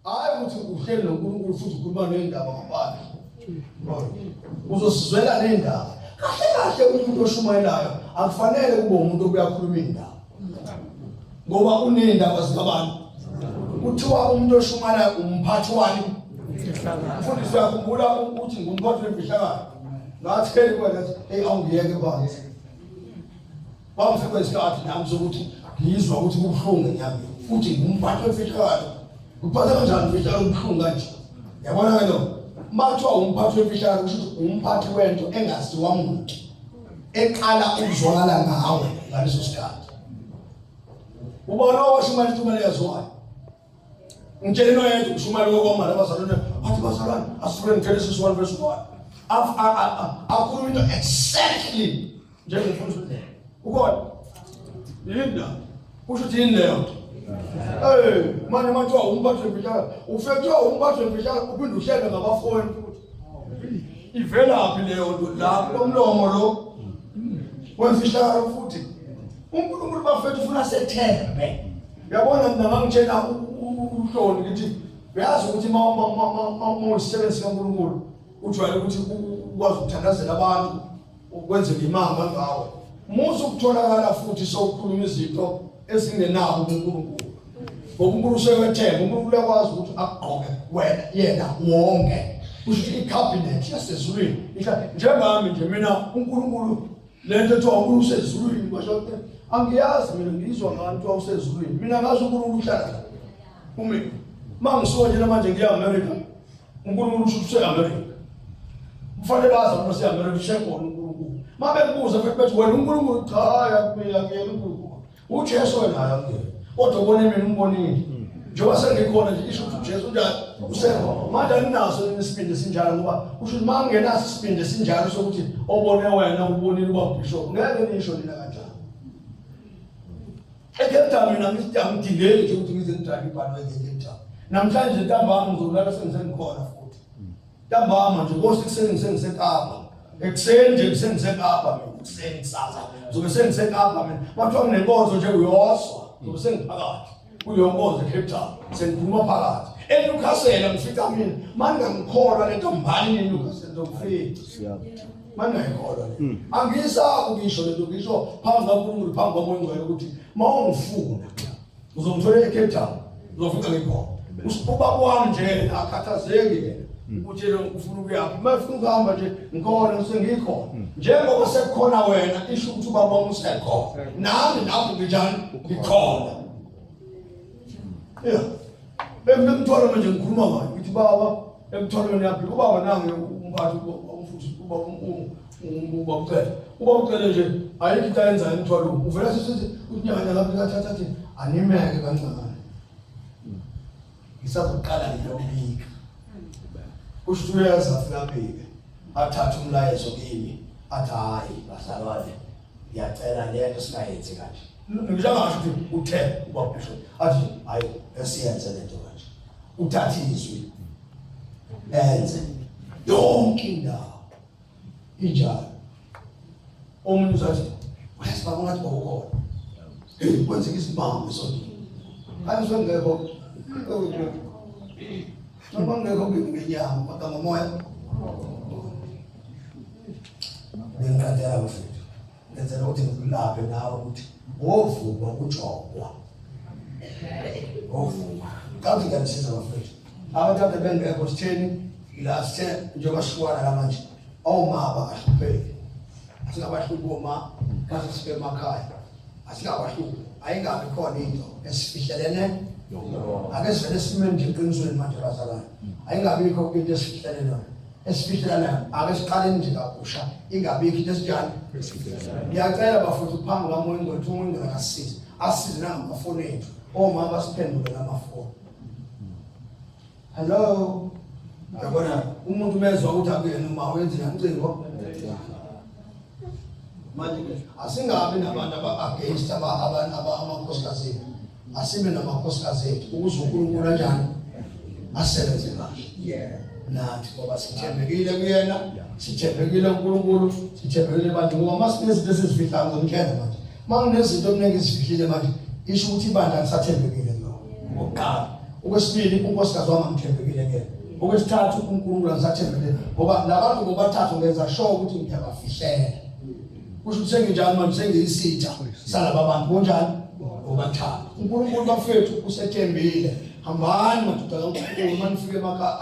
hayi ukuthi uhleli noNkulunkulu futhi ukhuluma nendaba ngaphandle uzosizwela nendaba kahle umuntu oshumayelayo akufanele kube umuntu obuyakhuluma indaba ngoba unendaba zikabantu kuthiwa umuntu oshumayelayo umphathi wani futhi siyakhumbula ukuthi ngumphathi wemfihlakalo ngathi kwena hey awungiyeke phansi bamfike isikhathi nami sokuthi ngizwa ukuthi kubuhlungu enyameni futhi ngumphathi wemfihlakalo uphatha kanjani imfihlakalo ubuhlungu kanje yabona ke lo mathiwa umphathi wemfihlakalo kusho ukuthi umphathi wento engaziwa muntu eqala ukuzwakala ngawe ngaleso sikhathi ubona washumayela into yazwayo ngitshele noyedwa ushumayela okwamanje abazalwane bathi bazalwane asifike ngenesis 1 verse 1 akhuluma into exactly njengomfundisi wendlela ukona yini kusho ukuthi yini leyo manje mathiwa umphathi wemfihlakalo ufethiwa umphathi wemfihlakalo uphinde uhlele ngabafowenu futhi ivelaphi leyo nto lapho lomlomo lo wemfihlakalo futhi uNkulunkulu bafethu ufuna sethembe uyabona mina ngangitshela uhloni ngithi uyazi ukuthi uma usebenza kaNkulunkulu ujwayele ukuthi ukwazi ukuthandazela abantu ukwenza imanga ngawe musu ukutholakala futhi sokukhuluma izinto ezingenabo uNkulunkulu ngoba uNkulunkulu usewethemba uNkulunkulu uyakwazi ukuthi aqoke wena yena wonke kusho icabinet yasezulwini njengami nje mina uNkulunkulu lento ethiwa uNkulunkulu usezulwini basho angiyazi mina ngizwa ngabantu awusezulwini mina ngazi uNkulunkulu uhlala kumina mangisuka nje manje ngiya America uNkulunkulu usho America kufanele bazi ukuthi useya America ushekho uNkulunkulu mabe kubuza futhi bethi wena uNkulunkulu cha yakubila kuyena uNkulunkulu uJesu wena yakuyena kodwa ubone mina umbonile njengoba sengikhona nje isho ukuthi uJesu unjani usekho manje anginaso isibindi sinjalo ngoba kusho ukuthi mangenaso isibindi sinjalo sokuthi obone wena ubonile uba bishop ngeke nisho lina kanjani ekepta mina ngidingele nje ukuthi ngize ngidrive ibhanoyi ngekepta namhlanje ntambama ngizolala sengikhona futhi ntambama nje ngokuseni sengisekapa ekuseni nje sengisekapa mina ekuseni kusasa zobe sengisekapa mina bathiwa ngenkonzo nje uyoswa zobe sengiphakathi kuleyo nkonzo ekepta sengiphuma phakathi eNewcastle ngifika mina manje ngikholwa lento mbali eNewcastle zokufika manje ngikholwa le angisaku ngisho lento ngisho phambi kaNkulunkulu phambi kwaMngcwele ukuthi mawungifuna uzongithola eCape Town uzofika ngikhona usibuba kwami nje akhathazeki ukuthi ufuna ukuyaphi mafuna ukuhamba nje ngikhona sengikhona njengoba sekukhona wena isho ukuthi ubaba wami usekhona nami lapho njani ngikhona bemthola manje ngikhuluma ngayo ngithi baba emtholweni yaphi ubaba nange umphathi umfuthi uba ucela nje ayikho into ayenzayo emthwalo uvela sithi unyaka lapho kathatha animeke kancane ngisazoqala ngiyobika kusho ukuthi uyazi afike athatha umlayezo kimi athi hayi basalwane ngiyacela lento singayenzi kanje ngishangasho ukuthi uthe ubabhisho athi hayi esiyenze lento kanje uthathe izwi enze yonke indawo injalo omunye uzathi wesibaba ngathi bawukhona kwenzeka isibambo esondini hayi sengekho noma ngekho ngenyama kodwa ngomoya ngingaqala bafethu ngenzela ukuthi ngilaphe nawe ukuthi wovuka ukujogwa wovuka kanti ngiyasiza bafethu abantu ade bengekho sitheni ila sithe njengoba sihlukana la manje awumaba ahlupheke asingabahluki oma base sifike emakhaya asingabahluki ayingabi khona into esifihlelene ake sivele simene nje eqinisweni manje bazalwane ayingabikho into esifihlelene esifihlelana ake siqale nje kabusha ingabikho into esinjani ngiyacela bafuthu phambi kaMngcwele ukuthi uMngcwele asize nangamafoni ethu oma basiphendule ngamafoni hello yabona umuntu bezwa ukuthi akuyena uma wenza incingo manje asingabi nabantu aba-against amakhosikazi asibe namakhosikazi ethu ukuze uNkulunkulu kanjani asebenze kahle nathi ngoba sithembekile kuyena sithembekile kuNkulunkulu sithembekile manje ngoba masinezinto esizifihlayo ngomkhenza manje manginezinto okuningi ezifihlile manje isho ukuthi ibandla lisathembekile ngokuqala Okwesibili, unkosikazi wami ngithembekile ke. Okwesithathu, uNkulunkulu ngisathembekile ngoba labantu bobathathu ngenza sure ukuthi ngiyabafihlela. Kusho ukuthi senginjani manje sengiyisitha salaba bantu konjani bobathathu. uNkulunkulu bafethu usethembile. Hambani madoda kaNkulunkulu manifike emakhaya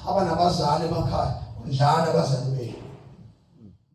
abanabazali emakhaya. Ndlana abazali benu.